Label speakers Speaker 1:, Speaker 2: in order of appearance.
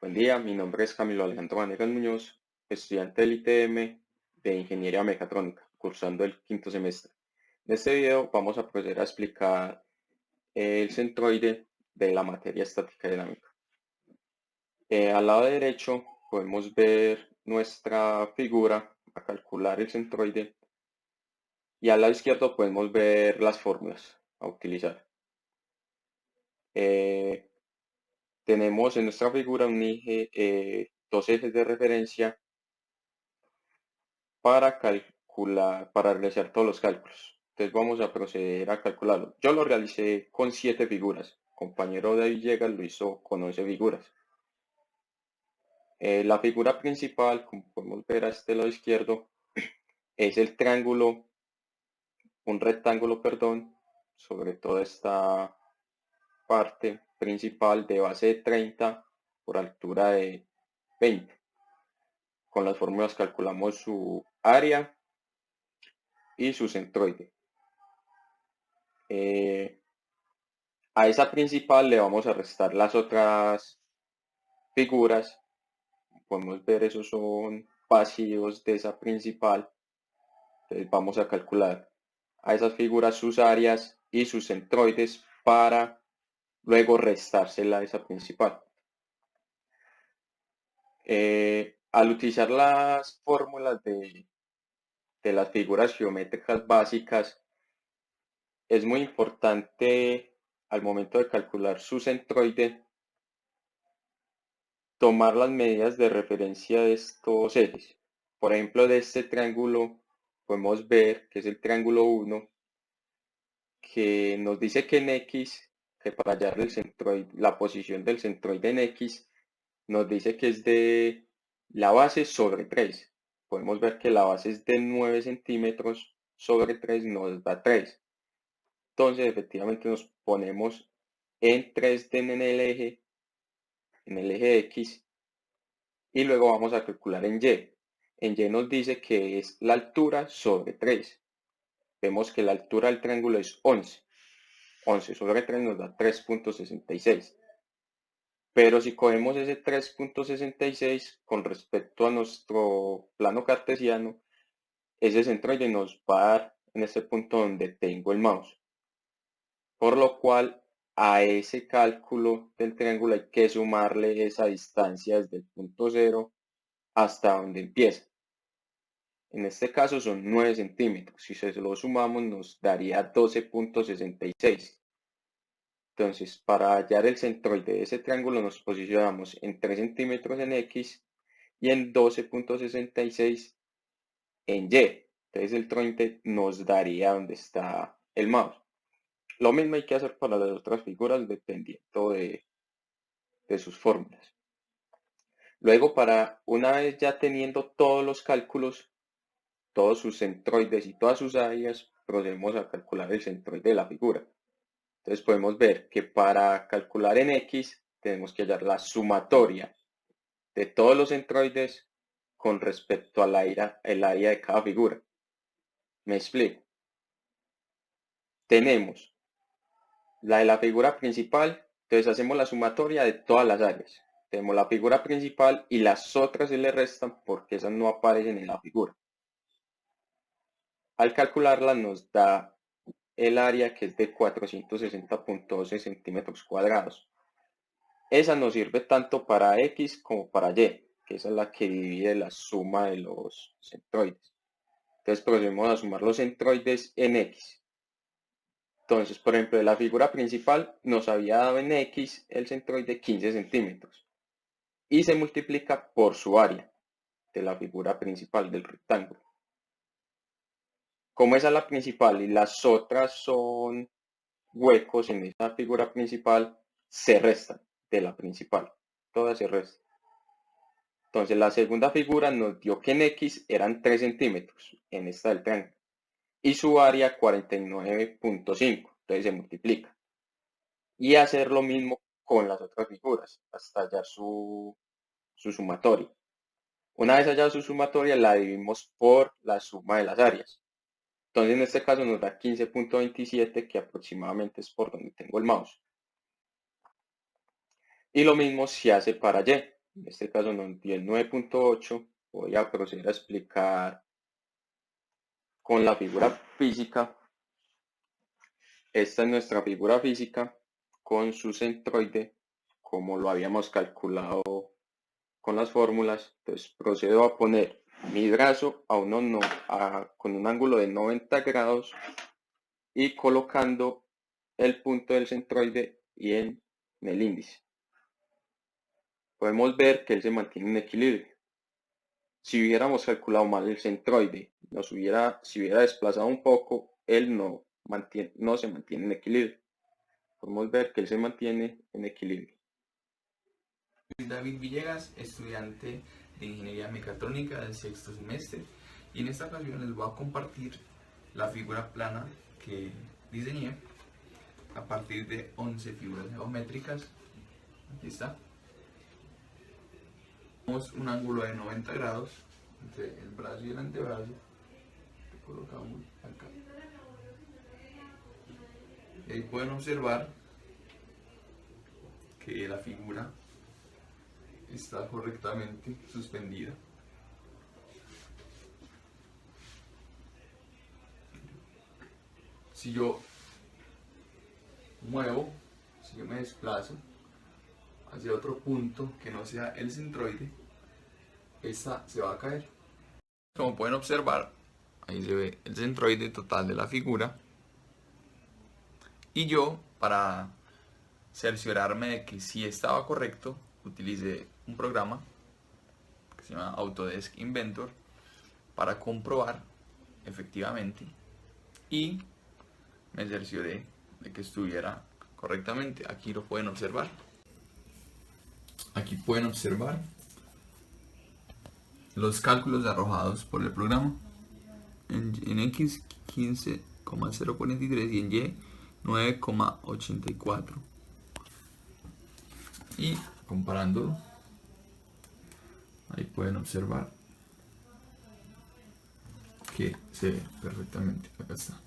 Speaker 1: Buen día, mi nombre es Camilo Alejandro Vanegas Muñoz, estudiante del ITM de Ingeniería Mecatrónica, cursando el quinto semestre. En este video vamos a proceder a explicar el centroide de la materia estática dinámica. Al lado derecho podemos ver nuestra figura a calcular el centroide y al lado izquierdo podemos ver las fórmulas a utilizar. Tenemos en nuestra figura un eje, dos ejes de referencia para calcular, para realizar todos los cálculos. Entonces vamos a proceder a calcularlo. Yo lo realicé con 7 figuras. Compañero David Villegas lo hizo con 11 figuras. La figura principal, como podemos ver a este lado izquierdo, es el triángulo, un rectángulo, perdón, sobre toda esta parte principal de base de 30 por altura de 20. Con las fórmulas calculamos su área y su centroide. A esa principal le vamos a restar las otras figuras. Podemos ver, esos son pasivos de esa principal. Entonces vamos a calcular a esas figuras sus áreas y sus centroides para luego restársela a esa principal. Al utilizar las fórmulas de las figuras geométricas básicas, es muy importante al momento de calcular su centroide tomar las medidas de referencia de estos ejes. Por ejemplo, de este triángulo podemos ver que es el triángulo 1, que nos dice que en X, que para hallar el centroide, la posición del centroide en X, nos dice que es de la base sobre 3. Podemos ver que la base es de 9 centímetros sobre 3, nos da 3. Entonces, efectivamente nos ponemos en 3 en en el eje X, y luego vamos a calcular en Y. En Y nos dice que es la altura sobre 3. Vemos que la altura del triángulo es 11. 11 sobre 3 nos da 3.66. Pero si cogemos ese 3.66 con respecto a nuestro plano cartesiano, ese centroide nos va a dar en este punto donde tengo el mouse. Por lo cual a ese cálculo del triángulo hay que sumarle esa distancia desde el punto 0 hasta donde empieza. En este caso son 9 centímetros. Si se lo sumamos nos daría 12.66. Entonces, para hallar el centroide de ese triángulo nos posicionamos en 3 centímetros en X y en 12.66 en Y. Entonces el centroide nos daría donde está el mouse. Lo mismo hay que hacer para las otras figuras dependiendo de sus fórmulas. Luego, para una vez ya teniendo todos los cálculos, todos sus centroides y todas sus áreas, procedemos a calcular el centroide de la figura. Entonces podemos ver que para calcular en X tenemos que hallar la sumatoria de todos los centroides con respecto al área de cada figura. Me explico. Tenemos la de la figura principal, entonces hacemos la sumatoria de todas las áreas. Tenemos la figura principal y las otras se le restan porque esas no aparecen en la figura. Al calcularla nos da el área, que es de 460.12 centímetros cuadrados. Esa nos sirve tanto para X como para Y, que esa es la que divide la suma de los centroides. Entonces procedemos a sumar los centroides en X. Entonces, por ejemplo, de la figura principal nos había dado en X el centroide 15 centímetros y se multiplica por su área de la figura principal del rectángulo. Como esa es la principal y las otras son huecos en esa figura principal, se restan de la principal. Todas se restan. Entonces la segunda figura nos dio que en X eran 3 centímetros en esta del triángulo y su área 49.5. Entonces se multiplica. Y hacer lo mismo con las otras figuras hasta hallar su sumatoria. Una vez hallada su sumatoria, la dividimos por la suma de las áreas. Entonces en este caso nos da 15.27, que aproximadamente es por donde tengo el mouse. Y lo mismo se hace para Y. en este caso nos dio el 9.8, voy a proceder a explicar con la figura física. Esta es nuestra figura física con su centroide, como lo habíamos calculado con las fórmulas. Entonces procedo a poner mi brazo con un ángulo de 90 grados y colocando el punto del centroide y en el índice. Podemos ver que él se mantiene en equilibrio. Si hubiéramos calculado mal el centroide, si hubiera desplazado un poco, él no se mantiene en equilibrio. Podemos ver que él se mantiene en equilibrio.
Speaker 2: Soy David Villegas, estudiante de Ingeniería Mecatrónica del sexto semestre, y en esta ocasión les voy a compartir la figura plana que diseñé a partir de 11 figuras geométricas. Aquí está. Tenemos un ángulo de 90 grados entre el brazo y el antebrazo que colocamos acá. Y ahí pueden observar que la figura está correctamente suspendida. Si yo me desplazo hacia otro punto que no sea el centroide, esta se va a caer. Como pueden observar, ahí se ve el centroide total de la figura. Y yo, para cerciorarme de que sí estaba correcto, utilicé un programa que se llama Autodesk Inventor para comprobar efectivamente, y me cercioré de que estuviera correctamente. Aquí lo pueden observar. Aquí pueden observar los cálculos arrojados por el programa. En X 15,043 y en Y 9,84. Y comparándolo, ahí pueden observar que se ve perfectamente. Acá está.